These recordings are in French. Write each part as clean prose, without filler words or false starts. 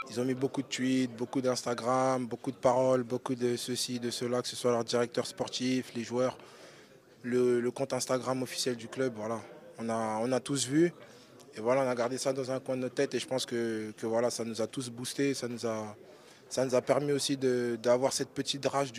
Ils ont mis beaucoup de tweets, beaucoup d'Instagram, beaucoup de paroles, beaucoup de ceci, de cela, que ce soit leur directeur sportif, les joueurs, le compte Instagram officiel du club. Voilà. On a tous vu et voilà, on a gardé ça dans un coin de notre tête et je pense que voilà, ça nous a tous boostés, ça nous a permis aussi d'avoir cette petite rage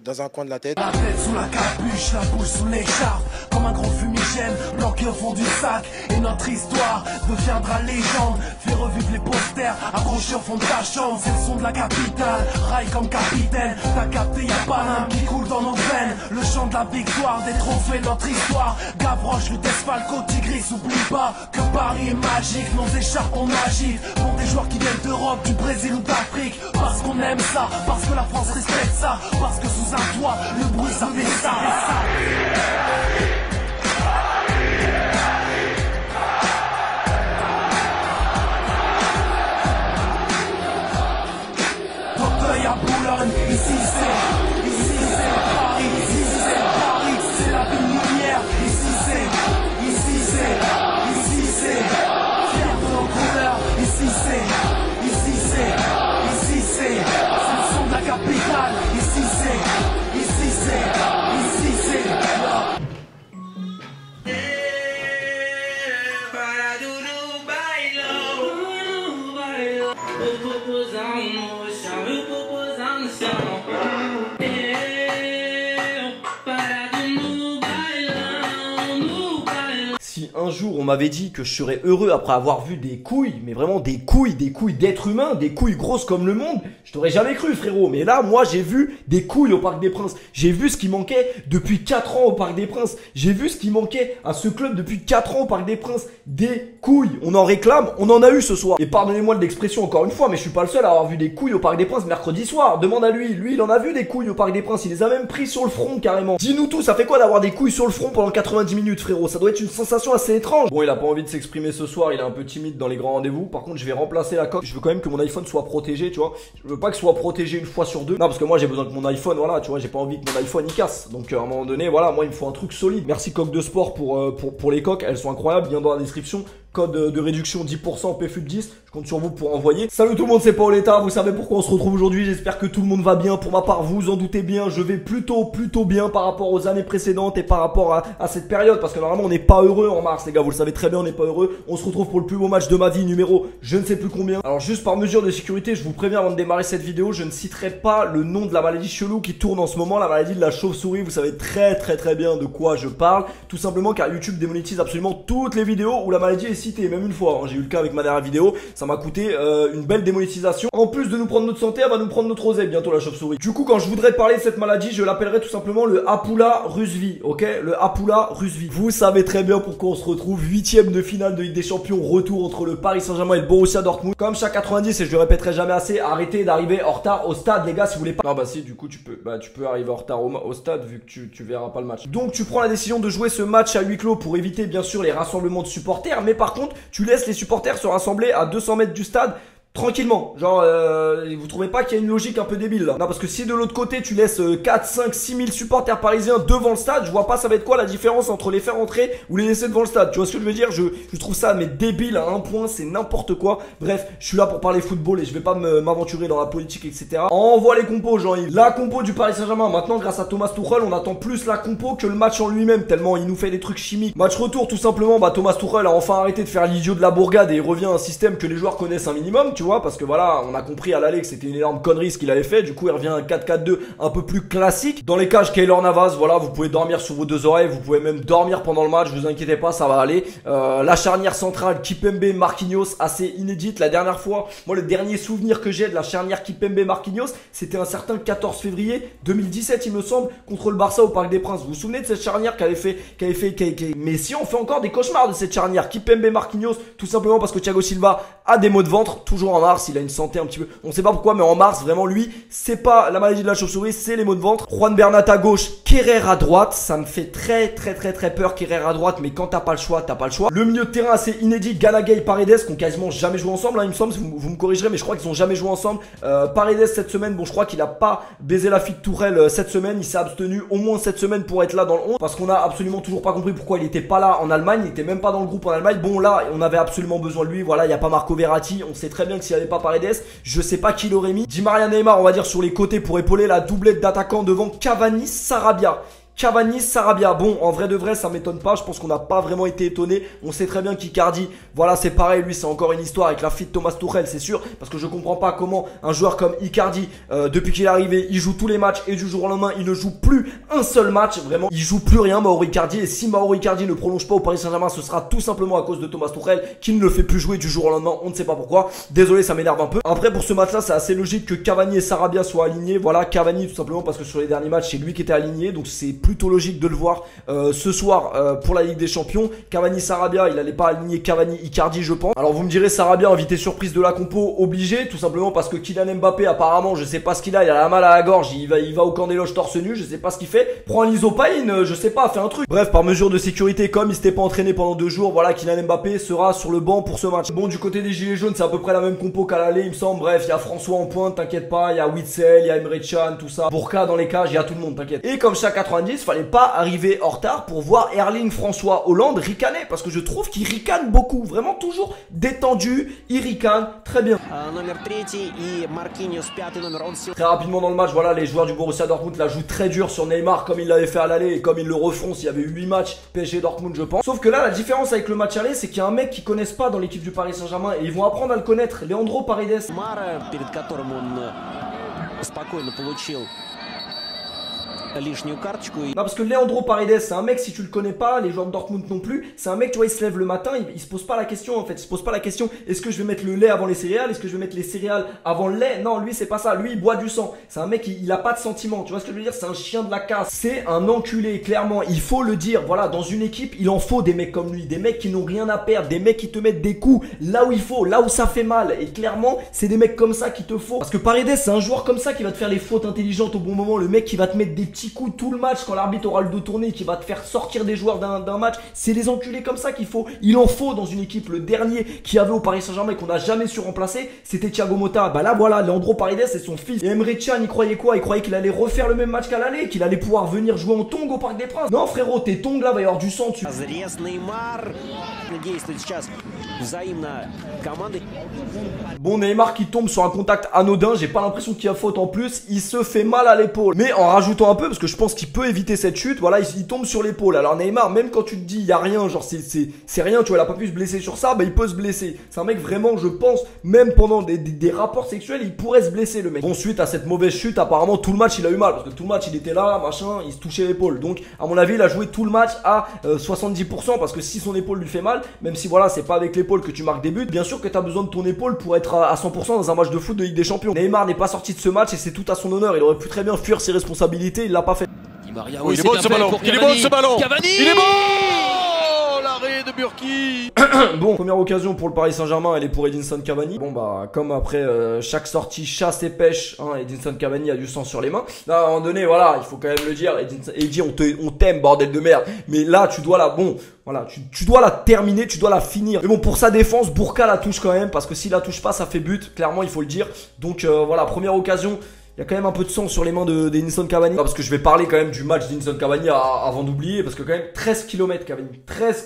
dans un coin de la tête. La tête sous la capuche, la bouche sous l'écharpe, comme un grand fumigène, bloqué au fond du sac. Et notre histoire deviendra légende. Fais revivre les posters, accrochés au fond de ta chambre. C'est le son de la capitale, raille comme capitaine. T'as capté, y'a pas l'âme qui coule dans nos veines. Le chant de la victoire, des trophées de notre histoire. Gavroche, Lutès, Falco, Tigris, oublie pas que Paris est magique. Nos écharpes on agit pour des joueurs qui viennent d'Europe, du Brésil ou d'Afrique. Parce qu'on aime ça, parce que la France respecte ça, parce que sous un toit, le bruit ça fait ça. D'Auteuil à Boulogne, ici c'est Paris, ici c'est Paris, c'est la ville lumière, ici c'est fier de nos couleurs, ici c'est le son de la capitale, ici c'est Si un jour on m'avait dit que je serais heureux après avoir vu des couilles, mais vraiment des couilles d'êtres humains, des couilles grosses comme le monde, je t'aurais jamais cru frérot. Mais là moi j'ai vu des couilles au Parc des Princes, j'ai vu ce qui manquait depuis 4 ans au Parc des Princes, j'ai vu ce qui manquait à ce club depuis 4 ans au Parc des Princes, des couilles. On en réclame, on en a eu ce soir. Et pardonnez-moi de l'expression encore une fois, mais je suis pas le seul à avoir vu des couilles au Parc des Princes mercredi soir. Demande à lui, il en a vu des couilles au Parc des Princes, il les a même pris sur le front carrément. Dis-nous tout, ça fait quoi d'avoir des couilles sur le front pendant 90 minutes frérot? Ça doit être une sensation assez étrange. Bon, il a pas envie de s'exprimer ce soir, il est un peu timide dans les grands rendez-vous. Par contre, je vais remplacer la coque. Je veux quand même que mon iPhone soit protégé, tu vois. Je veux pas que ce soit protégé une fois sur deux. Non, parce que moi j'ai besoin que mon iPhone, voilà, tu vois, j'ai pas envie que mon iPhone il casse. Donc à un moment donné, voilà, moi il me faut un truc solide. Merci Coque de Sport pour les coques, elles sont incroyables, bien dans la description. Code de réduction 10%, PFUT10, je compte sur vous pour envoyer. Salut tout le monde, c'est Paoletta, vous savez pourquoi on se retrouve aujourd'hui, j'espère que tout le monde va bien. Pour ma part, vous en doutez bien, je vais plutôt bien par rapport aux années précédentes et par rapport à cette période, parce que normalement on n'est pas heureux en mars les gars, vous le savez très bien, on n'est pas heureux. On se retrouve pour le plus beau match de ma vie, numéro je ne sais plus combien. Alors juste par mesure de sécurité, je vous préviens avant de démarrer cette vidéo, je ne citerai pas le nom de la maladie chelou qui tourne en ce moment, la maladie de la chauve-souris. Vous savez très bien de quoi je parle, tout simplement car YouTube démonétise absolument toutes les vidéos où la maladie est citée, même une fois. J'ai eu le cas avec ma dernière vidéo, ça m'a coûté une belle démonétisation. En plus de nous prendre notre santé, elle va nous prendre notre oseille bientôt la chauve-souris. Du coup, quand je voudrais parler de cette maladie, je l'appellerai tout simplement le Hapoula Rusvi, ok? Le Hapoula Rusvi. Vous savez très bien pourquoi on se retrouve 8ème de finale de Ligue des Champions, retour entre le Paris Saint-Germain et le Borussia Dortmund. Comme chaque 90, et je le répéterai jamais assez, arrêtez d'arriver en retard au stade les gars si vous voulez pas. Non bah si, du coup tu peux arriver en retard au stade vu que tu verras pas le match. Donc tu prends la décision de jouer ce match à huis clos pour éviter bien sûr les rassemblements de supporters, mais par contre tu laisses les supporters se rassembler à 200 mètres du stade tranquillement. Genre, vous trouvez pas qu'il y a une logique un peu débile là? Non, parce que si de l'autre côté tu laisses 4, 5, 6 000 supporters parisiens devant le stade, je vois pas ça va être quoi la différence entre les faire entrer ou les laisser devant le stade. Tu vois ce que je veux dire? Je trouve ça mais débile à un point, c'est n'importe quoi. Bref, je suis là pour parler football et je vais pas m'aventurer dans la politique, etc. Envoie les compos, Jean-Yves. La compo du Paris Saint-Germain. Maintenant, grâce à Thomas Tuchel, on attend plus la compo que le match en lui-même, tellement il nous fait des trucs chimiques. Match retour, tout simplement, bah Thomas Tuchel a enfin arrêté de faire l'idiot de la bourgade et il revient à un système que les joueurs connaissent un minimum, tu vois, parce que voilà, on a compris à l'aller que c'était une énorme connerie ce qu'il avait fait. Du coup, il revient à un 4-4-2 un peu plus classique. Dans les cages, Keylor Navas, voilà, vous pouvez dormir sur vos deux oreilles, vous pouvez même dormir pendant le match, vous inquiétez pas, ça va aller. La charnière centrale, Kimpembe, Marquinhos, assez inédite. La dernière fois, moi, le dernier souvenir que j'ai de la charnière Kimpembe, Marquinhos, c'était un certain 14 février 2017, il me semble, contre le Barça au Parc des Princes. Vous vous souvenez de cette charnière mais si on fait encore des cauchemars de cette charnière Kimpembe, Marquinhos, tout simplement parce que Thiago Silva a des maux de ventre, toujours en mars, il a une santé un petit peu, on sait pas pourquoi, mais en mars, vraiment lui, c'est pas la maladie de la chauve-souris, c'est les maux de ventre. Juan Bernat à gauche, Kerrer à droite, ça me fait très peur Kerrer à droite, mais quand t'as pas le choix, t'as pas le choix. Le milieu de terrain assez inédit, Gallagher et Paredes qui ont quasiment jamais joué ensemble, hein, il me semble, vous me corrigerez, mais je crois qu'ils ont jamais joué ensemble. Paredes cette semaine, bon je crois qu'il a pas baisé la fille de Tourelle cette semaine, il s'est abstenu au moins cette semaine pour être là dans le 11, parce qu'on a absolument toujours pas compris pourquoi il était pas là en Allemagne, il était même pas dans le groupe en Allemagne. Bon là, on avait absolument besoin de lui, voilà, il y a pas Marco Verratti, on sait très bien que s'il n'y avait pas Paredes, je sais pas qui l'aurait mis. Di Maria, Neymar, on va dire sur les côtés pour épauler la doublette d'attaquants devant Cavani, Sarabia. Cavani, Sarabia, bon en vrai de vrai ça m'étonne pas, je pense qu'on n'a pas vraiment été étonné. On sait très bien qu'Icardi, voilà c'est pareil, lui c'est encore une histoire avec la fille de Thomas Tuchel, c'est sûr, parce que je comprends pas comment un joueur comme Icardi, depuis qu'il est arrivé, il joue tous les matchs et du jour au lendemain il ne joue plus un seul match, vraiment il joue plus rien Mauro Icardi. Et si Mauro Icardi ne prolonge pas au Paris Saint-Germain, ce sera tout simplement à cause de Thomas Tuchel qui ne le fait plus jouer du jour au lendemain, on ne sait pas pourquoi, désolé ça m'énerve un peu. Après pour ce match là c'est assez logique que Cavani et Sarabia soient alignés, voilà Cavani tout simplement parce que sur les derniers matchs c'est lui qui était aligné, donc c'est plutôt logique de le voir ce soir pour la Ligue des Champions. Cavani Sarabia, il allait pas aligner Cavani Icardi je pense. Alors vous me direz Sarabia invité surprise de la compo obligé, tout simplement parce que Kylian Mbappé apparemment je sais pas ce qu'il a, il a la mal à la gorge, il va au camp des loges torse nu, je sais pas ce qu'il fait, prend un Lysopaïne, je sais pas, fait un truc. Bref, par mesure de sécurité, comme il s'était pas entraîné pendant 2 jours, voilà Kylian Mbappé sera sur le banc pour ce match. Bon du côté des gilets jaunes c'est à peu près la même compo qu'à l'aller il me semble. Bref, il y a François en pointe, t'inquiète pas, il y a Witsel, il y a Emre Can, tout ça, Bourka dans les cages, il y a tout le monde, t'inquiète. Et comme chaque 90, fallait pas arriver en retard pour voir Erling François Hollande ricaner, parce que je trouve qu'il ricane beaucoup, vraiment toujours détendu, il ricane très bien. Très rapidement dans le match, voilà les joueurs du Borussia Dortmund la jouent très dur sur Neymar comme il l'avait fait à l'aller et comme ils le referont s'il y avait eu 8 matchs PSG Dortmund je pense. Sauf que là la différence avec le match aller c'est qu'il y a un mec qu'ils connaissent pas dans l'équipe du Paris Saint-Germain et ils vont apprendre à le connaître, Leandro Paredes. Non parce que Leandro Paredes c'est un mec, si tu le connais pas, les joueurs de Dortmund non plus, c'est un mec tu vois il se lève le matin, il se pose pas la question en fait, il se pose pas la question est-ce que je vais mettre le lait avant les céréales, est-ce que je vais mettre les céréales avant le lait, non lui c'est pas ça, lui il boit du sang, c'est un mec il a pas de sentiments, tu vois ce que je veux dire, c'est un chien de la casse, c'est un enculé clairement, il faut le dire, voilà dans une équipe il en faut des mecs comme lui, des mecs qui n'ont rien à perdre, des mecs qui te mettent des coups là où il faut, là où ça fait mal et clairement c'est des mecs comme ça qu'il te faut, parce que Paredes c'est un joueur comme ça qui va te faire les fautes intelligentes au bon moment, le mec qui va te mettre des petits coups tout le match quand l'arbitre aura le dos tourné, qui va te faire sortir des joueurs d'un match, c'est les enculés comme ça qu'il faut, il en faut dans une équipe. Le dernier qui avait au Paris Saint-Germain et qu'on n'a jamais su remplacer, c'était Thiago Motta, bah là voilà, Leandro Paredes c'est son fils. Et Emre Can il croyait quoi? Il croyait qu'il allait refaire le même match qu'à l'aller, qu'il allait pouvoir venir jouer en tongs au Parc des Princes. Non frérot, tes tongs là va y avoir du sang dessus. Bon Neymar qui tombe sur un contact anodin, j'ai pas l'impression qu'il y a faute en plus, il se fait mal à l'épaule, mais en rajoutant un peu parce que je pense qu'il peut éviter cette chute, voilà il tombe sur l'épaule. Alors Neymar même quand tu te dis il y a rien, genre c'est rien, tu vois il a pas pu se blesser sur ça, bah il peut se blesser, c'est un mec vraiment je pense, même pendant des rapports sexuels il pourrait se blesser le mec. Bon suite à cette mauvaise chute apparemment tout le match il a eu mal, parce que tout le match il était là machin, il se touchait l'épaule, donc à mon avis il a joué tout le match à 70% parce que si son épaule lui fait mal, même si voilà c'est pas avec l'épaule que tu marques des buts, bien sûr que tu as besoin de ton épaule pour être à 100% dans un match de foot de Ligue des Champions. Neymar n'est pas sorti de ce match et c'est tout à son honneur, il aurait pu très bien fuir ses responsabilités, il l'a pas fait. Maria, oui, il est bon ce ballon, il est bon ce ballon, Cavani, il est bon, l'arrêt de Burki. Bon, première occasion pour le Paris Saint-Germain, elle est pour Edinson Cavani. Bon bah comme après chaque sortie chasse et pêche, hein, Edinson Cavani a du sang sur les mains. Là, à un moment donné, voilà, il faut quand même le dire, Eddy, on t'aime bordel de merde. Mais là, tu dois voilà, tu dois la terminer, tu dois la finir. Mais bon, pour sa défense, Bourka la touche quand même, parce que s'il la touche pas, ça fait but. Clairement, il faut le dire. Donc voilà, première occasion. Il y a quand même un peu de sang sur les mains d'Edinson Cavani. Parce que je vais parler quand même du match d'Edinson Cavani avant d'oublier. Parce que quand même 13 km Cavani. 13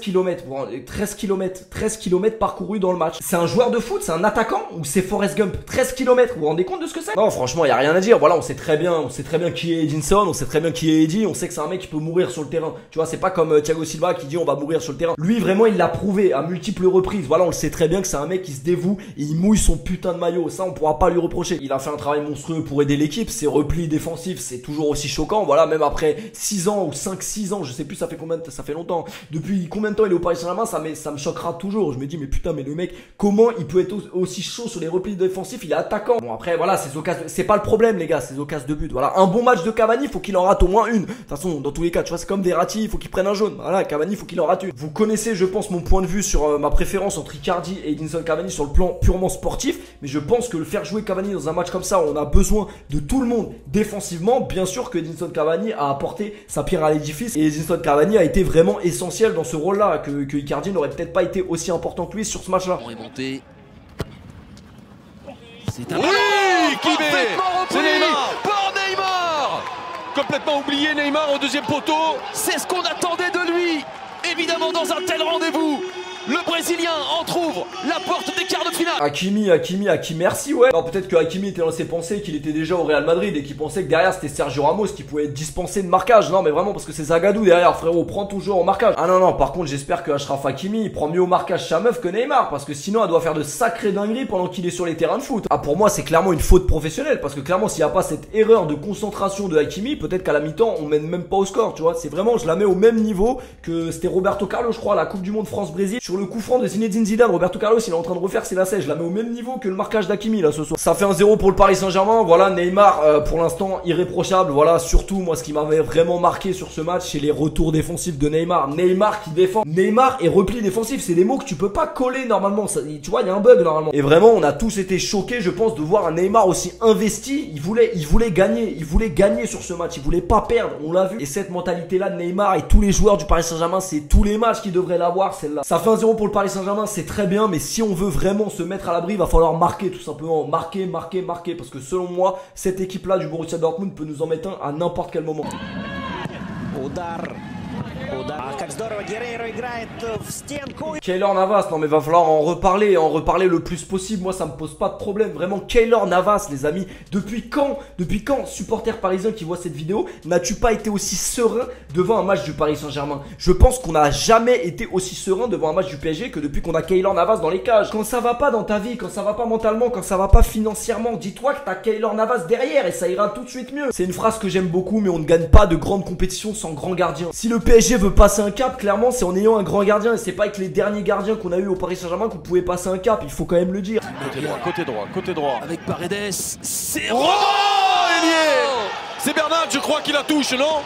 km parcourus dans le match. C'est un joueur de foot, c'est un attaquant ou c'est Forrest Gump? 13 km, vous vous rendez compte de ce que c'est? Non franchement il n'y a rien à dire. Voilà, on sait très bien qui est Edinson, on sait très bien qui est Eddy, on sait que c'est un mec qui peut mourir sur le terrain. Tu vois, c'est pas comme Thiago Silva qui dit on va mourir sur le terrain. Lui vraiment il l'a prouvé à multiples reprises. Voilà, on le sait très bien que c'est un mec qui se dévoue et il mouille son putain de maillot. Ça on pourra pas lui reprocher. Il a fait un travail monstrueux pour aider l'équipe. Ses replis défensifs, c'est toujours aussi choquant. Voilà, même après 6 ans ou 5-6 ans, je sais plus ça fait combien de temps, ça fait longtemps. Depuis combien de temps il est au Paris Saint-Germain, ça me choquera toujours. Je me dis mais putain, mais le mec, comment il peut être aussi chaud sur les replis défensifs? Il est attaquant. Bon après voilà, ces occasions, c'est pas le problème les gars, ces occasions de but. Voilà, un bon match de Cavani, faut qu'il en rate au moins une. De toute façon, dans tous les cas, tu vois, c'est comme Verratti, il faut qu'il prenne un jaune. Voilà, Cavani, faut qu'il en rate une. Vous connaissez, je pense, mon point de vue sur ma préférence entre Icardi et Edinson Cavani sur le plan purement sportif, mais je pense que le faire jouer Cavani dans un match comme ça où on a besoin de tout le monde défensivement, bien sûr que Edinson Cavani a apporté sa pierre à l'édifice et Edinson Cavani a été vraiment essentiel dans ce rôle-là, que Icardi n'aurait peut-être pas été aussi important que lui sur ce match-là. On est monté. C'est un oui, qui c'est Neymar par Neymar. Complètement oublié Neymar au deuxième poteau. C'est ce qu'on attendait de lui. Évidemment dans un tel rendez-vous. Le Brésilien entrouvre la porte des quarts de finale. Hakimi, merci, ouais. Alors peut-être que Hakimi était dans ses pensées qu'il était déjà au Real Madrid et qu'il pensait que derrière c'était Sergio Ramos qui pouvait être dispensé de marquage. Non mais vraiment parce que c'est Zagadou derrière, frérot, prends ton joueur au marquage. Ah non, par contre j'espère que Achraf Hakimi il prend mieux au marquage sa meuf que Neymar, parce que sinon elle doit faire de sacrées dingueries pendant qu'il est sur les terrains de foot. Ah pour moi c'est clairement une faute professionnelle, parce que clairement s'il n'y a pas cette erreur de concentration de Hakimi, peut-être qu'à la mi-temps on mène même pas au score, tu vois. C'est vraiment, je la mets au même niveau que c'était Roberto Carlos, je crois, à la Coupe du Monde France-Brésil. Sur le coup franc de Zinedine Zidane, Roberto Carlos il est en train de refaire ses lacets. Je la mets au même niveau que le marquage d'Hakimi là ce soir. Ça fait 1-0 pour le Paris Saint-Germain. Voilà, Neymar pour l'instant irréprochable. Voilà, surtout moi ce qui m'avait vraiment marqué sur ce match, c'est les retours défensifs de Neymar. Neymar qui défend. Neymar et repli défensif, c'est des mots que tu peux pas coller normalement. Ça, tu vois, il y a un bug normalement. Et vraiment, on a tous été choqués, je pense, de voir un Neymar aussi investi. Il voulait gagner sur ce match. Il voulait pas perdre. On l'a vu. Et cette mentalité-là de Neymar et tous les joueurs du Paris Saint-Germain, c'est tous les matchs qui devraient l'avoir, celle-là. Ça fait 1-0 pour le Paris Saint-Germain, c'est très bien, mais si on veut vraiment se mettre à l'abri, il va falloir marquer tout simplement. Marquer, parce que selon moi, cette équipe-là du Borussia Dortmund peut nous en mettre un à n'importe quel moment. Keylor Navas, non mais va falloir en reparler le plus possible. Moi ça me pose pas de problème, vraiment. Keylor Navas, les amis, depuis quand, supporter parisien qui voit cette vidéo, n'as-tu pas été aussi serein devant un match du Paris Saint-Germain? Je pense qu'on n'a jamais été aussi serein devant un match du PSG que depuis qu'on a Keylor Navas dans les cages. Quand ça va pas dans ta vie, quand ça va pas mentalement, quand ça va pas financièrement, dis-toi que t'as Keylor Navas derrière et ça ira tout de suite mieux. C'est une phrase que j'aime beaucoup, mais on ne gagne pas de grandes compétitions sans grand gardien. Si le PSG veut passer un cap, clairement c'est en ayant un grand gardien, et c'est pas avec les derniers gardiens qu'on a eu au Paris Saint-Germain qu'on pouvait passer un cap, il faut quand même le dire. Côté droit. Avec Paredes, c'est c'est Bernat, je crois qu'il la touche, non?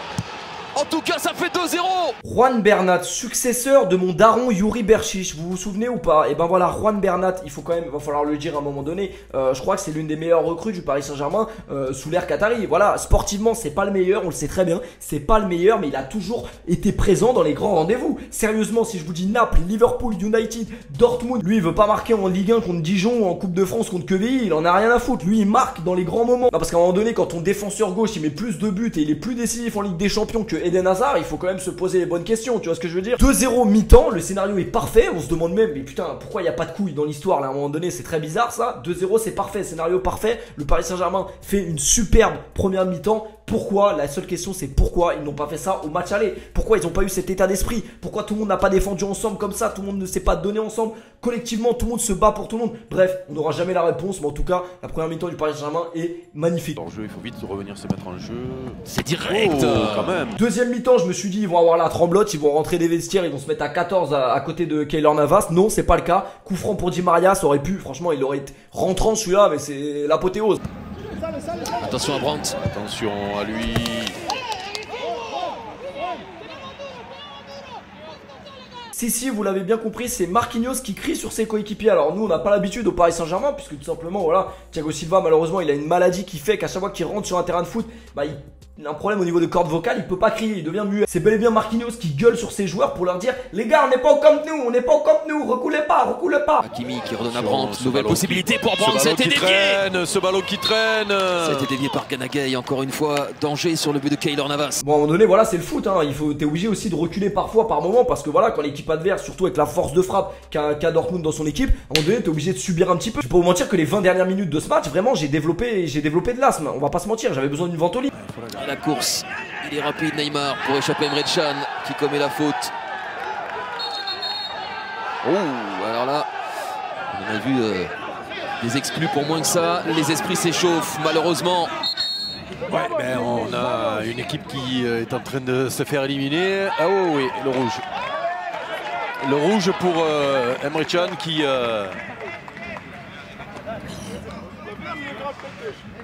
En tout cas, ça fait 2-0. Juan Bernat, successeur de mon daron Yuri Berchiche, vous vous souvenez ou pas? Et ben voilà, Juan Bernat, il faut quand même, va falloir le dire à un moment donné. Je crois que c'est l'une des meilleures recrues du Paris Saint-Germain sous l'ère qatari. Voilà, sportivement, c'est pas le meilleur, on le sait très bien. C'est pas le meilleur, mais il a toujours été présent dans les grands rendez-vous. Sérieusement, si je vous dis Naples, Liverpool, United, Dortmund, lui, il veut pas marquer en Ligue 1 contre Dijon ou en Coupe de France contre Quevilly. Il en a rien à foutre. Lui, il marque dans les grands moments. Non, parce qu'à un moment donné, quand ton défenseur gauche, il met plus de buts et il est plus décisif en Ligue des Champions que Eden Hazard, il faut quand même se poser les bonnes questions, tu vois ce que je veux dire. 2-0 mi-temps, le scénario est parfait, on se demande même, mais putain, pourquoi il n'y a pas de couilles dans l'histoire là, à un moment donné, c'est très bizarre ça. 2-0 c'est parfait, scénario parfait, le Paris Saint-Germain fait une superbe première mi-temps. Pourquoi? La seule question c'est pourquoi ils n'ont pas fait ça au match aller. Pourquoi ils n'ont pas eu cet état d'esprit? Pourquoi tout le monde n'a pas défendu ensemble comme ça? Tout le monde ne s'est pas donné ensemble. Collectivement, tout le monde se bat pour tout le monde. Bref, on n'aura jamais la réponse, mais en tout cas, la première mi-temps du Paris Saint-Germain est magnifique. En jeu, il faut vite revenir se mettre en jeu. C'est direct quand même. Deuxième mi-temps, je me suis dit, ils vont avoir la tremblote, ils vont rentrer des vestiaires, ils vont se mettre à 14 à côté de Keylor Navas. Non, c'est pas le cas. Coup franc pour Di Maria, ça aurait pu, franchement, il aurait été rentrant celui-là, mais c'est l'apothéose. Attention à Brandt. Attention à lui. Si, vous l'avez bien compris, c'est Marquinhos qui crie sur ses coéquipiers. Alors nous, on n'a pas l'habitude au Paris Saint-Germain, puisque tout simplement, voilà, Thiago Silva, malheureusement, il a une maladie qui fait qu'à chaque fois qu'il rentre sur un terrain de foot, bah, il a un problème au niveau de corde vocale, il peut pas crier, il devient muet. C'est bel et bien Marquinhos qui gueule sur ses joueurs pour leur dire: les gars, on n'est pas au Camp Nou, reculez pas. Hakimi qui redonne à Brandt, nouvelle possibilité pour Brandt, c'était dévié. Ce ballon qui traîne. C'était dévié par Ganagay, encore une fois, danger sur le but de Keylor Navas. Bon, à un moment donné, voilà, c'est le foot, hein. T'es obligé aussi de reculer parfois par moment, parce que voilà, quand l'équipe adverse, surtout avec la force de frappe qu'a Dortmund dans son équipe, à un moment donné, t'es obligé de subir un petit peu. Je vais pas vous mentir que les 20 dernières minutes de ce match, vraiment, j'ai développé de l'asthme. On va pas se mentir, j'avais besoin d'une ventoline. La course, il est rapide Neymar pour échapper à Emre Can qui commet la faute. Oh, alors là, on a vu des exclus pour moins que ça. Les esprits s'échauffent malheureusement. Ouais, ben on a une équipe qui est en train de se faire éliminer. Ah oui, le rouge. Le rouge pour Emre Can qui...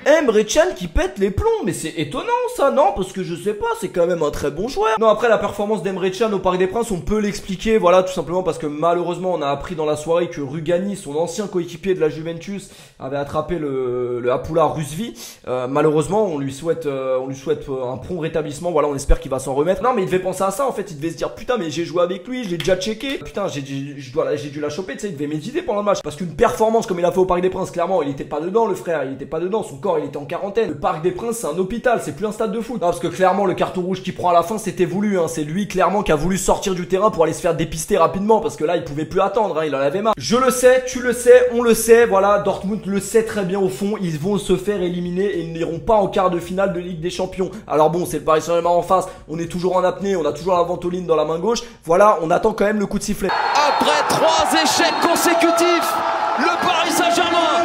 Emre Can qui pète les plombs, mais c'est étonnant ça, non? Parce que je sais pas, c'est quand même un très bon joueur. Non, après la performance d'Emre Can au Parc des Princes, on peut l'expliquer, voilà, tout simplement parce que malheureusement on a appris dans la soirée que Rugani, son ancien coéquipier de la Juventus, avait attrapé le Hapoula Rusvi. Malheureusement, on lui souhaite un prompt rétablissement, voilà, on espère qu'il va s'en remettre. Non, mais il devait penser à ça en fait, il devait se dire putain, mais j'ai joué avec lui, je l'ai déjà checké, putain, j'ai dû la choper, tu sais, il devait méditer pendant le match. Parce qu'une performance comme il a fait au Parc des Princes, clairement, il était pas dedans, le frère, il était pas dedans, son corps il était en quarantaine. Le Parc des Princes c'est un hôpital, c'est plus un stade de foot. Non, parce que clairement le carton rouge qu'il prend à la fin c'était voulu, hein. C'est lui clairement qui a voulu sortir du terrain pour aller se faire dépister rapidement parce que là il pouvait plus attendre, hein. Il en avait marre. Je le sais, tu le sais, on le sait, voilà, Dortmund le sait très bien au fond, ils vont se faire éliminer et ils n'iront pas en quart de finale de Ligue des Champions. Alors bon, c'est le Paris Saint-Germain en face, on est toujours en apnée, on a toujours la ventoline dans la main gauche. Voilà, on attend quand même le coup de sifflet. Après 3 échecs consécutifs, le Paris Saint-Germain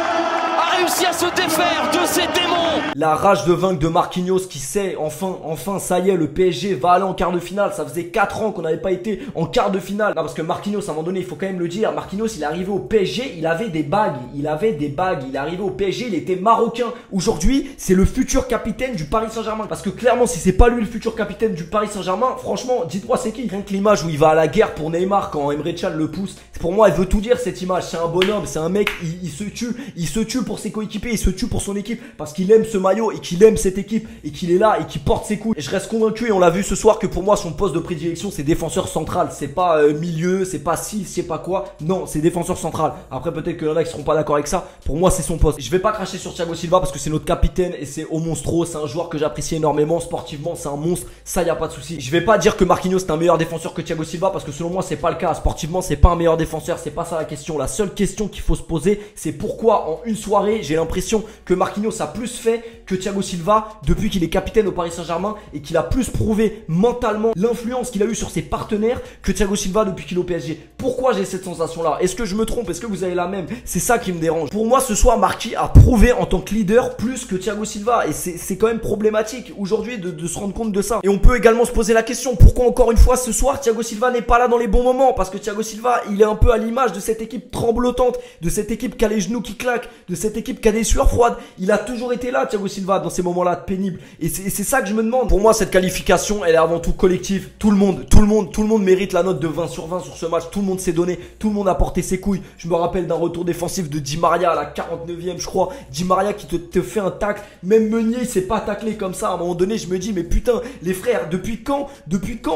a réussi à se défaire de ses démons. La rage de vaincre de Marquinhos qui sait, enfin, ça y est, le PSG va aller en quart de finale. Ça faisait 4 ans qu'on n'avait pas été en quart de finale. Non, parce que Marquinhos, à un moment donné, il faut quand même le dire, Marquinhos, il est arrivé au PSG, il avait des bagues. Il est arrivé au PSG, il était marocain. Aujourd'hui, c'est le futur capitaine du Paris Saint-Germain. Parce que clairement, si c'est pas lui le futur capitaine du Paris Saint-Germain, franchement, dites-moi c'est qui. Rien que l'image où il va à la guerre pour Neymar quand Emre Can le pousse, pour moi, elle veut tout dire cette image. C'est un bonhomme, c'est un mec, il se tue pour ses coéquipiers, il se tue pour son équipe parce qu'il aime ce maillot et qu'il aime cette équipe et qu'il est là et qu'il porte ses coups. Et je reste convaincu, et on l'a vu ce soir, que pour moi son poste de prédilection c'est défenseur central. C'est pas milieu, c'est pas 6, je sais pas quoi. Non, c'est défenseur central. Après peut-être qu'il y en a qui seront pas d'accord avec ça. Pour moi c'est son poste. Je vais pas cracher sur Thiago Silva parce que c'est notre capitaine et c'est au monstro. C'est un joueur que j'apprécie énormément sportivement, c'est un monstre. Ça y a pas de souci. Je vais pas dire que Marquinhos est un meilleur défenseur que Thiago Silva parce que selon moi c'est pas le cas. Sportivement c'est pas un meilleur défenseur, c'est pas ça la question. La seule question qu'il faut se poser c'est pourquoi en une soirée j'ai l'impression que Marquinhos a plus fait que Thiago Silva depuis qu'il est capitaine au Paris Saint-Germain et qu'il a plus prouvé mentalement l'influence qu'il a eu sur ses partenaires que Thiago Silva depuis qu'il est au PSG. Pourquoi j'ai cette sensation là? Est-ce que je me trompe? Est-ce que vous avez la même? C'est ça qui me dérange. Pour moi ce soir Marquis a prouvé en tant que leader plus que Thiago Silva et c'est quand même problématique aujourd'hui de se rendre compte de ça. Et on peut également se poser la question pourquoi encore une fois ce soir Thiago Silva n'est pas là dans les bons moments? Parce que Thiago Silva il est un peu à l'image de cette équipe tremblotante, de cette équipe qui a les genoux qui claquent, de cette équipe qui a des sueurs froides. Il a toujours été là Thiago Silva dans ces moments-là pénibles et c'est ça que je me demande. Pour moi cette qualification elle est avant tout collective. Tout le monde mérite la note de 20 sur 20 sur ce match. Tout le monde s'est donné, tout le monde a porté ses couilles. Je me rappelle d'un retour défensif de Di Maria à la 49e je crois. Di Maria qui te fait un tacle. Même Meunier il s'est pas taclé comme ça. À un moment donné je me dis mais putain les frères, depuis quand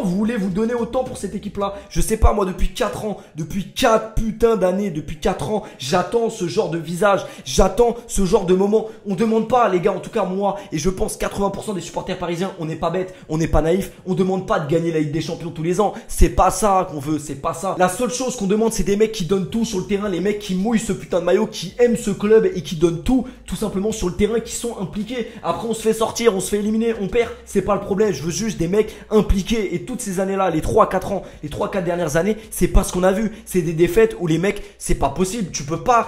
vous voulez vous donner autant pour cette équipe là? Je sais pas moi, depuis 4 ans, depuis 4 putains d'années, depuis 4 ans j'attends ce genre de visage, j'attends ce genre de moment. On demande pas les gars, en tout cas moi et je pense 80% des supporters parisiens, on n'est pas bêtes, on n'est pas naïfs, on demande pas de gagner la Ligue des Champions tous les ans. C'est pas ça qu'on veut, c'est pas ça. La seule chose qu'on demande c'est des mecs qui donnent tout sur le terrain, les mecs qui mouillent ce putain de maillot, qui aiment ce club et qui donnent tout simplement sur le terrain, qui sont impliqués. Après on se fait sortir, on se fait éliminer, on perd, c'est pas le problème. Je veux juste des mecs impliqués et toutes ces années là, les 3-4 ans, les 3-4 dernières années, c'est pas ce qu'on a vu. C'est des défaites où les mecs, c'est pas possible. Tu peux pas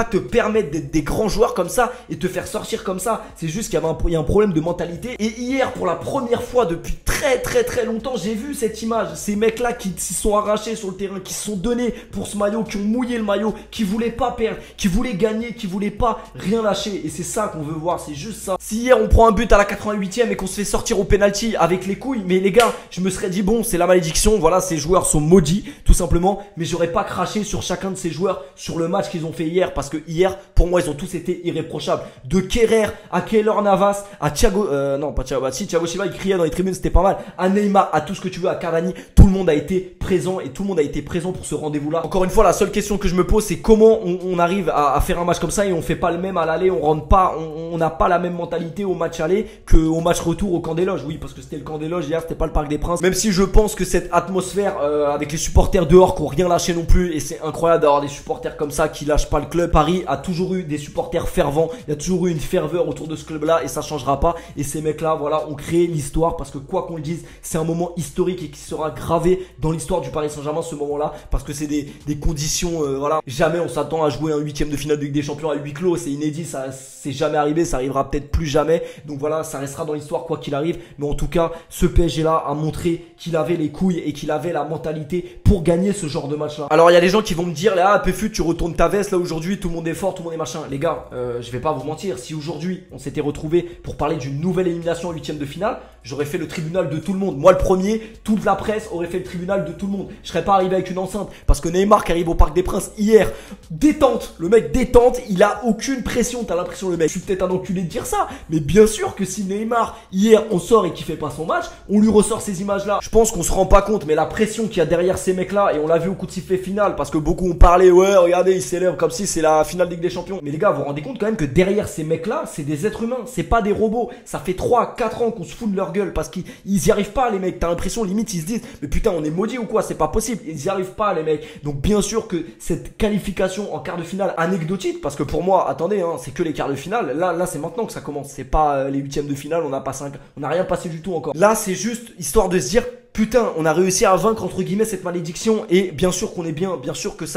te permettre d'être des grands joueurs comme ça et te faire sortir comme ça. C'est juste qu'il y a un problème de mentalité. Et hier, pour la première fois depuis très longtemps, j'ai vu cette image. Ces mecs-là qui s'y sont arrachés sur le terrain, qui se sont donnés pour ce maillot, qui ont mouillé le maillot, qui voulaient pas perdre, qui voulaient gagner, qui voulaient pas rien lâcher. Et c'est ça qu'on veut voir, c'est juste ça. Si hier on prend un but à la 88e et qu'on se fait sortir au penalty avec les couilles, mais les gars, je me serais dit bon, c'est la malédiction, voilà, ces joueurs sont maudits, tout simplement. Mais j'aurais pas craché sur chacun de ces joueurs sur le match qu'ils ont fait hier, parce que hier, pour moi, ils ont tous été irréprochables. De Kerrer à Keylor Navas, à Thiago, non pas Thiago, bah si Thiago Silva il criait dans les tribunes, c'était pas mal. À Neymar, à tout ce que tu veux, à Cavani, tout le monde a été présent et tout le monde a été présent pour ce rendez-vous-là. Encore une fois, la seule question que je me pose, c'est comment on arrive à faire un match comme ça et on fait pas le même à l'aller, on rentre pas, on n'a pas la même mentalité au match aller qu'au match retour au camp des loges. Oui, parce que c'était le camp des loges hier, c'était pas le Parc des Princes. Même si je pense que cette atmosphère avec les supporters dehors qui ont rien lâché non plus, et c'est incroyable d'avoir des supporters comme ça qui lâchent pas le club. Paris a toujours eu des supporters supporters fervents. Il y a toujours eu une ferveur autour de ce club-là et ça changera pas. Et ces mecs-là, voilà, ont créé l'histoire parce que quoi qu'on le dise, c'est un moment historique et qui sera gravé dans l'histoire du Paris Saint-Germain, ce moment-là, parce que c'est des conditions, voilà. Jamais on s'attend à jouer un 8e de finale de Ligue des Champions à huis clos. C'est inédit, ça c'est jamais arrivé, ça arrivera peut-être plus jamais. Donc voilà, ça restera dans l'histoire quoi qu'il arrive. Mais en tout cas, ce PSG-là a montré qu'il avait les couilles et qu'il avait la mentalité pour gagner ce genre de match-là. Alors il y a des gens qui vont me dire, là, Péfu, tu retournes ta veste là aujourd'hui, tout le monde est fort, tout le monde est machin. Les gars, je vais pas vous mentir, si aujourd'hui on s'était retrouvé pour parler d'une nouvelle élimination en 8e de finale, j'aurais fait le tribunal de tout le monde. Moi le premier, toute la presse aurait fait le tribunal de tout le monde. Je serais pas arrivé avec une enceinte parce que Neymar qui arrive au Parc des Princes hier, détente, le mec détente, il a aucune pression, t'as l'impression le mec. Je suis peut-être un enculé de dire ça, mais bien sûr que si Neymar hier on sort et qu'il fait pas son match, on lui ressort ces images là. Je pense qu'on se rend pas compte, mais la pression qu'il y a derrière ces mecs là, et on l'a vu au coup de sifflet final parce que beaucoup ont parlé, ouais regardez il s'élève comme si c'est la finale de Ligue des Champions. Mais les gars, vous vous rendez compte quand même que derrière ces mecs là, c'est des êtres humains, c'est pas des robots. Ça fait 3-4 ans qu'on se fout de leur gueule parce qu'ils y arrivent pas les mecs. T'as l'impression limite ils se disent mais putain on est maudits ou quoi, c'est pas possible, ils y arrivent pas les mecs. Donc bien sûr que cette qualification en quart de finale anecdotique, parce que pour moi attendez hein, c'est que les quarts de finale, là c'est maintenant que ça commence, c'est pas les 8e de finale, on n'a rien passé du tout encore. Là c'est juste histoire de se dire putain, on a réussi à vaincre entre guillemets cette malédiction et bien sûr qu'on est bien sûr qu'ils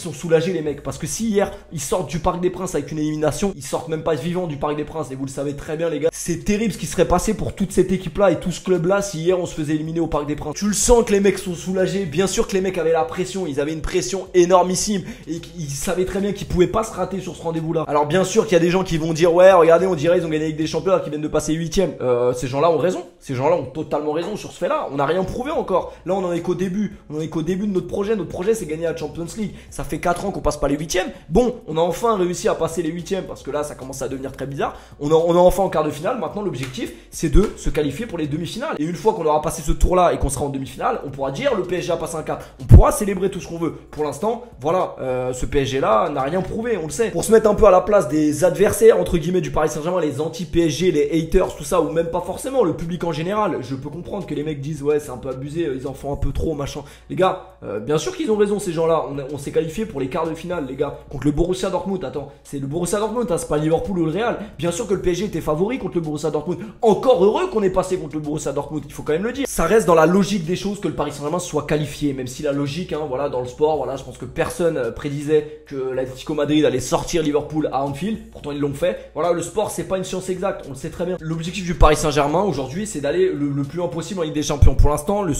sont soulagés les mecs, parce que si hier ils sortent du Parc des Princes avec une élimination, ils sortent même pas vivants du Parc des Princes et vous le savez très bien les gars, c'est terrible ce qui serait passé pour toute cette équipe là et tout ce club là si hier on se faisait éliminer au Parc des Princes. Tu le sens que les mecs sont soulagés, bien sûr que les mecs avaient la pression, ils avaient une pression énormissime et ils savaient très bien qu'ils pouvaient pas se rater sur ce rendez-vous là. Alors bien sûr qu'il y a des gens qui vont dire ouais regardez on dirait ils ont gagné la Ligue des Champions alors qu'ils viennent de passer 8e. Ces gens là ont raison, ces gens là ont totalement raison sur ce fait là. On n'a rien prouvé encore. Là, on en est qu'au début. On en est qu'au début de notre projet. Notre projet, c'est gagner la Champions League. Ça fait 4 ans qu'on passe pas les 8e. Bon, on a enfin réussi à passer les 8e parce que là, ça commence à devenir très bizarre. On est enfin en quart de finale. Maintenant, l'objectif, c'est de se qualifier pour les demi-finales. Et une fois qu'on aura passé ce tour-là et qu'on sera en demi-finale, on pourra dire le PSG a passé un cap. On pourra célébrer tout ce qu'on veut. Pour l'instant, voilà, ce PSG-là n'a rien prouvé, on le sait. Pour se mettre un peu à la place des adversaires, entre guillemets, du Paris Saint-Germain, les anti-PSG, les haters, tout ça, ou même pas forcément, le public en général, je peux comprendre que les mecs disent ouais, c'est un peu abusé. Ils en font un peu trop machin. Les gars, bien sûr qu'ils ont raison ces gens-là. On s'est qualifié pour les quarts de finale les gars, contre le Borussia Dortmund. Attends, c'est le Borussia Dortmund, hein, c'est pas Liverpool ou le Real. Bien sûr que le PSG était favori contre le Borussia Dortmund. Encore heureux qu'on est passé contre le Borussia Dortmund, il faut quand même le dire. Ça reste dans la logique des choses que le Paris Saint-Germain soit qualifié, même si la logique, hein, voilà, dans le sport, voilà, je pense que personne prédisait que l'Atlético Madrid allait sortir Liverpool à Anfield. Pourtant ils l'ont fait. Voilà, le sport c'est pas une science exacte, on le sait très bien. L'objectif du Paris Saint-Germain aujourd'hui, c'est d'aller le plus loin possible en Ligue des Champions. Pour l'instant, la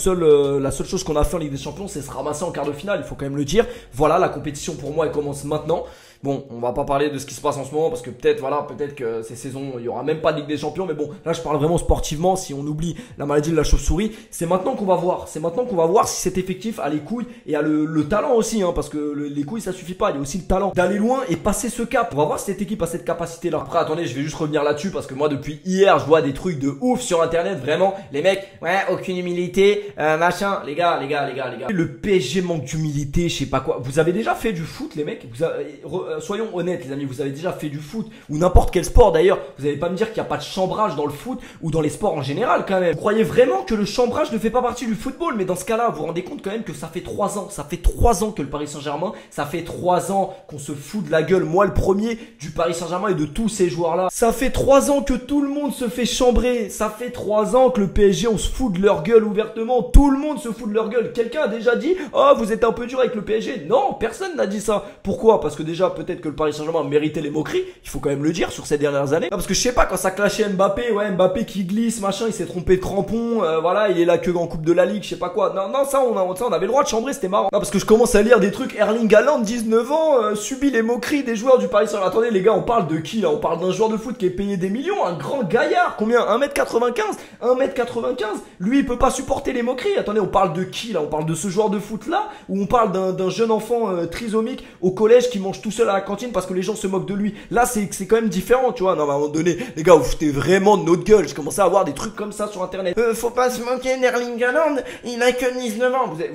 seule chose qu'on a fait en Ligue des Champions, c'est se ramasser en quart de finale, il faut quand même le dire. Voilà, la compétition pour moi elle commence maintenant. Bon, on va pas parler de ce qui se passe en ce moment parce que peut-être que ces saisons il y aura même pas de Ligue des Champions, mais bon, là je parle vraiment sportivement. Si on oublie la maladie de la chauve-souris, c'est maintenant qu'on va voir. C'est maintenant qu'on va voir si cet effectif a les couilles et a le talent aussi, hein, parce que les couilles ça suffit pas, il y a aussi le talent d'aller loin et passer ce cap. On va voir si cette équipe a cette capacité là. Après attendez, je vais juste revenir là-dessus parce que moi depuis hier je vois des trucs de ouf sur internet, vraiment les mecs, ouais, aucune humilité, machin, les gars. Le PSG manque d'humilité, je sais pas quoi. Vous avez déjà fait du foot les mecs? Soyons honnêtes les amis, vous avez déjà fait du foot ou n'importe quel sport d'ailleurs. Vous allez pas me dire qu'il n'y a pas de chambrage dans le foot ou dans les sports en général quand même. Vous croyez vraiment que le chambrage ne fait pas partie du football? Mais dans ce cas-là, vous vous rendez compte quand même que ça fait 3 ans que le Paris Saint-Germain, ça fait 3 ans qu'on se fout de la gueule, moi le premier, du Paris Saint-Germain et de tous ces joueurs-là. Ça fait 3 ans que tout le monde se fait chambrer. Ça fait 3 ans que le PSG, on se fout de leur gueule ouvertement. Tout le monde se fout de leur gueule. Quelqu'un a déjà dit « Oh, vous êtes un peu dur avec le PSG ». Non, personne n'a dit ça. Pourquoi? Parce que déjà, peut-être que le Paris Saint-Germain méritait les moqueries, il faut quand même le dire, sur ces dernières années. Non, parce que je sais pas, quand ça clashait Mbappé, ouais, Mbappé qui glisse, machin, il s'est trompé de crampon, voilà, il est là que en Coupe de la Ligue, je sais pas quoi. Non, ça on avait le droit de chambrer, c'était marrant. Non, parce que je commence à lire des trucs, Erling Haaland, 19 ans, subit les moqueries des joueurs du Paris Saint-Germain. Attendez les gars, on parle de qui là? On parle d'un joueur de foot qui est payé des millions, un grand gaillard, combien? 1m95, lui il peut pas supporter les moqueries. Attendez, on parle de qui là? On parle de ce joueur de foot là, ou on parle d'un jeune enfant trisomique au collège qui mange tout seul à la cantine parce que les gens se moquent de lui. Là c'est quand même différent, tu vois. Non, mais à un moment donné, les gars, vous foutez vraiment de notre gueule. Je commençais à voir des trucs comme ça sur internet. Faut pas se moquer d'Erling Haaland, il a que 19 ans. Mais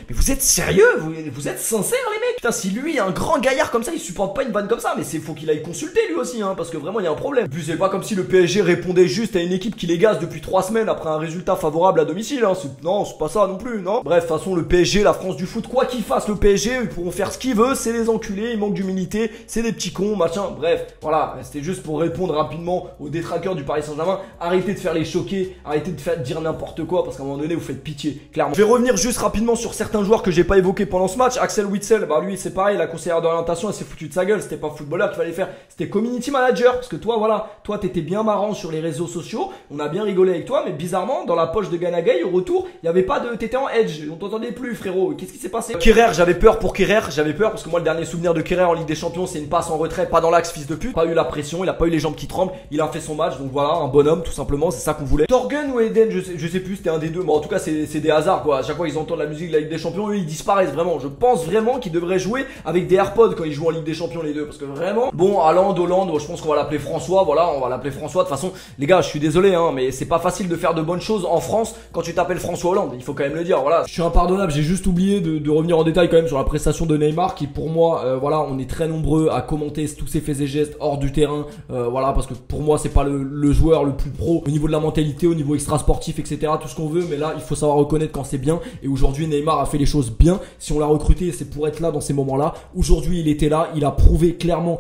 vous êtes sérieux? Vous êtes sincères les mecs? Putain, si lui, un grand gaillard comme ça, il supporte pas une vanne comme ça, mais faut qu'il aille consulter lui aussi, hein, parce que vraiment il y a un problème. Puis c'est pas comme si le PSG répondait juste à une équipe qui les gaze depuis 3 semaines après un résultat favorable à domicile, hein. Non, c'est pas ça non plus, non. Bref, de toute façon, le PSG, la France du foot, quoi qu'il fasse le PSG, ils pourront faire ce qu'ils veulent, c'est les enculés, il manque du d'humilité, c'est des petits cons, machin. Bref, voilà, c'était juste pour répondre rapidement aux détraqueurs du Paris Saint-Germain. Arrêtez de faire les choquer, arrêtez de faire dire n'importe quoi parce qu'à un moment donné vous faites pitié, clairement. Je vais revenir juste rapidement sur certains joueurs que j'ai pas évoqués pendant ce match. Axel Witsel, bah lui c'est pareil, la conseillère d'orientation, elle s'est foutue de sa gueule, c'était pas footballeur qu'il fallait faire, c'était community manager parce que toi voilà, toi t'étais bien marrant sur les réseaux sociaux, on a bien rigolé avec toi, mais bizarrement dans la poche de Gana Gueye au retour, il y avait pas de, t'étais en edge, on t'entendait plus frérot. Qu'est-ce qui s'est passé? Kerrer, j'avais peur pour Kerrer, j'avais peur parce que moi le dernier souvenir de Kerrer en Ligue des Champions c'est une passe en retrait, pas dans l'axe fils de pute, pas eu la pression, il a pas eu les jambes qui tremblent, il a fait son match, donc voilà, un bonhomme tout simplement, c'est ça qu'on voulait. Torgen ou Eden, je sais plus, c'était un des deux, mais en tout cas c'est des hasards quoi. À chaque fois ils entendent la musique de la Ligue des Champions, eux ils disparaissent vraiment. Je pense vraiment qu'ils devraient jouer avec des AirPods quand ils jouent en Ligue des Champions les deux, parce que vraiment, bon, Haaland, Hollande, je pense qu'on va l'appeler François, voilà, on va l'appeler François. De toute façon, les gars, je suis désolé, hein, mais c'est pas facile de faire de bonnes choses en France quand tu t'appelles François Hollande. Il faut quand même le dire, voilà. Je suis impardonnable, j'ai juste oublié de revenir en détail quand même sur la prestation de Neymar, qui pour moi, voilà, on est très nombreux à commenter tous ses faits et gestes hors du terrain, voilà, parce que pour moi c'est pas le joueur le plus pro au niveau de la mentalité, au niveau extra sportif, etc. Tout ce qu'on veut, mais là il faut savoir reconnaître quand c'est bien. Et aujourd'hui Neymar a fait les choses bien. Si on l'a recruté, c'est pour être là dans ces moments-là. Aujourd'hui il était là, il a prouvé clairement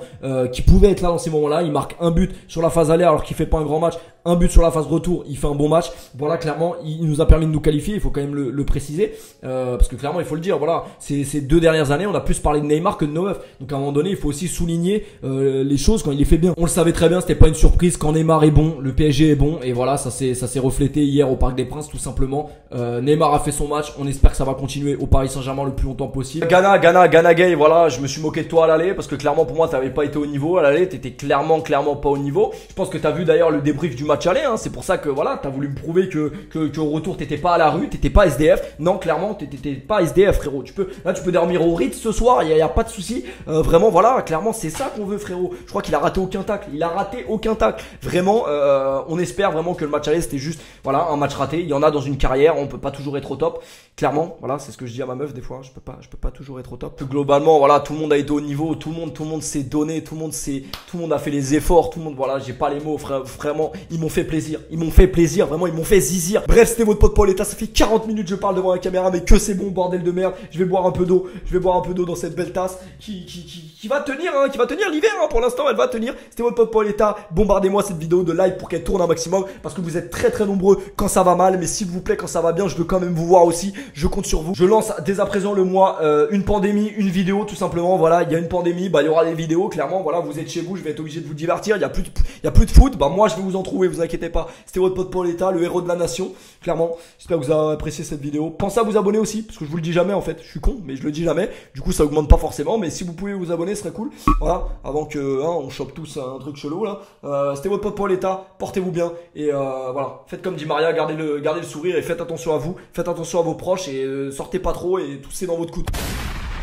qu'il pouvait être là dans ces moments-là. Il marque un but sur la phase aller alors qu'il fait pas un grand match, un but sur la phase retour, il fait un bon match. Voilà, clairement il nous a permis de nous qualifier, il faut quand même le préciser, parce que clairement il faut le dire, voilà, ces 2 dernières années on a plus parlé de Neymar que de nos meufs. Donc à un moment donné il faut aussi souligner les choses quand il les fait bien. On le savait très bien, c'était pas une surprise, quand Neymar est bon, le PSG est bon, et voilà, ça s'est reflété hier au Parc des Princes tout simplement. Neymar a fait son match, on espère que ça va continuer au Paris Saint-Germain le plus longtemps possible. Gana Gueye, voilà, je me suis moqué de toi à l'aller parce que clairement pour moi t'avais pas été au niveau à l'aller, t'étais clairement pas au niveau. Je pense que t'as vu d'ailleurs le débrief du match aller, hein, c'est pour ça que voilà, t'as voulu me prouver que au retour t'étais pas à la rue, t'étais pas SDF. Non, clairement t'étais pas SDF frérot. Tu peux dormir au Ritz ce soir, y a pas de souci. Vraiment voilà, clairement c'est ça qu'on veut frérot. Je crois qu'il a raté aucun tacle, Vraiment, on espère vraiment que le match aller c'était juste voilà un match raté. Il y en a dans une carrière, on peut pas toujours être au top. Clairement, voilà, c'est ce que je dis à ma meuf des fois, je peux pas toujours être au top. Globalement, voilà, tout le monde a été au niveau, tout le monde s'est donné, tout le monde a fait les efforts, tout le monde, voilà, j'ai pas les mots, vraiment, ils m'ont fait plaisir, vraiment, ils m'ont fait zizir. Bref, c'était votre pote Pauletta, ça fait 40 minutes que je parle devant la caméra, mais que c'est bon, bordel de merde. Je vais boire un peu d'eau, dans cette belle tasse qui va tenir, hein, qui va tenir l'hiver, hein, pour l'instant, elle va tenir. C'était votre pote Pauletta, bombardez-moi cette vidéo de like pour qu'elle tourne un maximum, parce que vous êtes très très nombreux quand ça va mal, mais s'il vous plaît, quand ça va bien, je veux quand même vous voir aussi. Je compte sur vous. Je lance dès à présent le mois une pandémie, une vidéo tout simplement. Voilà, il y a une pandémie, bah il y aura des vidéos clairement. Voilà, vous êtes chez vous, je vais être obligé de vous divertir. Il y a plus de foot, bah moi je vais vous en trouver, vous inquiétez pas. C'était votre pote Pauletta, le héros de la nation. Clairement, j'espère que vous avez apprécié cette vidéo. Pensez à vous abonner aussi, parce que je vous le dis jamais en fait. Je suis con, mais je le dis jamais. Du coup, ça augmente pas forcément, mais si vous pouvez vous abonner, ce serait cool. Voilà, avant que on chope tous un truc chelou là. C'était votre pote Pauletta. Portez-vous bien et voilà. Faites comme dit Maria, gardez le sourire et faites attention à vous, faites attention à vos proches et sortez pas trop et toussez dans votre coude.